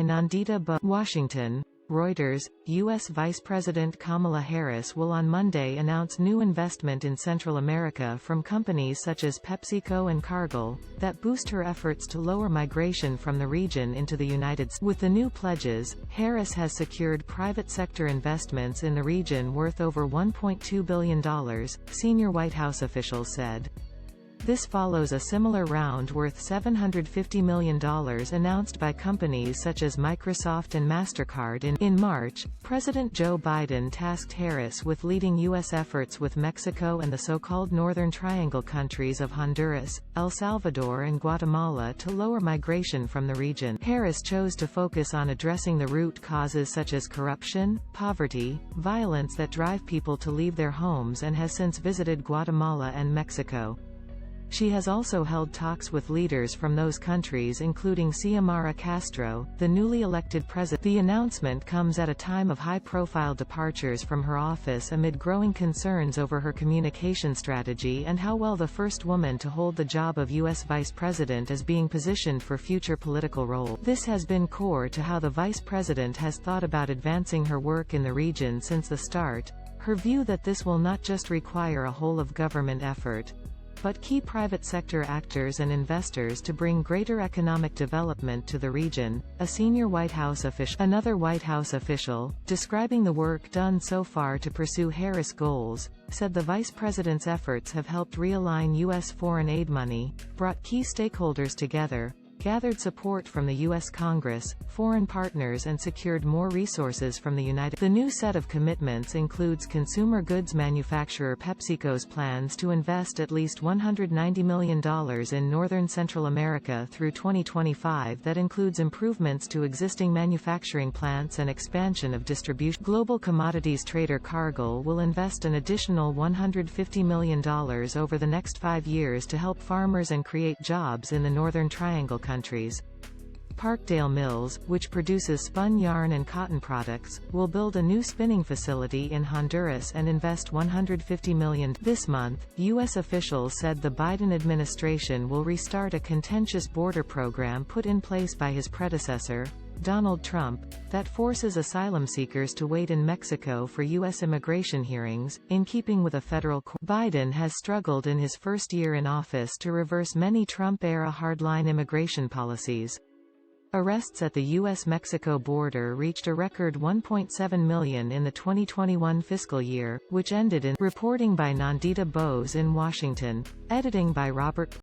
by Nandita Washington, Reuters. U.S. Vice President Kamala Harris will on Monday announce new investment in Central America from companies such as PepsiCo and Cargill, that boost her efforts to lower migration from the region into the United States. With the new pledges, Harris has secured private sector investments in the region worth over $1.2 billion, senior White House officials said. This follows a similar round worth $750 million announced by companies such as Microsoft and MasterCard in March. President Joe Biden tasked Harris with leading U.S. efforts with Mexico and the so-called Northern Triangle countries of Honduras, El Salvador and Guatemala to lower migration from the region. Harris chose to focus on addressing the root causes such as corruption, poverty, violence that drive people to leave their homes, and has since visited Guatemala and Mexico. She has also held talks with leaders from those countries including Xiomara Castro, the newly elected president. The announcement comes at a time of high-profile departures from her office amid growing concerns over her communication strategy and how well the first woman to hold the job of U.S. vice president is being positioned for future political roles. This has been core to how the vice president has thought about advancing her work in the region since the start, her view that this will not just require a whole-of-government effort, but key private sector actors and investors to bring greater economic development to the region. A senior White House official, another White House official, describing the work done so far to pursue Harris goals, said the vice president's efforts have helped realign U.S. foreign aid money, brought key stakeholders together, gathered support from the U.S. Congress, foreign partners and secured more resources from the United States. The new set of commitments includes consumer goods manufacturer PepsiCo's plans to invest at least $190 million in northern Central America through 2025 that includes improvements to existing manufacturing plants and expansion of distribution. Global commodities trader Cargill will invest an additional $150 million over the next 5 years to help farmers and create jobs in the Northern Triangle countries. Parkdale Mills, which produces spun yarn and cotton products, will build a new spinning facility in Honduras and invest $150 million. This month, U.S. officials said the Biden administration will restart a contentious border program put in place by his predecessor, Donald Trump, that forces asylum seekers to wait in Mexico for U.S. immigration hearings, in keeping with a federal court. Biden has struggled in his first year in office to reverse many Trump-era hardline immigration policies. Arrests at the U.S.-Mexico border reached a record 1.7 million in the 2021 fiscal year, which ended in. Reporting by Nandita Bose in Washington. Editing by Robert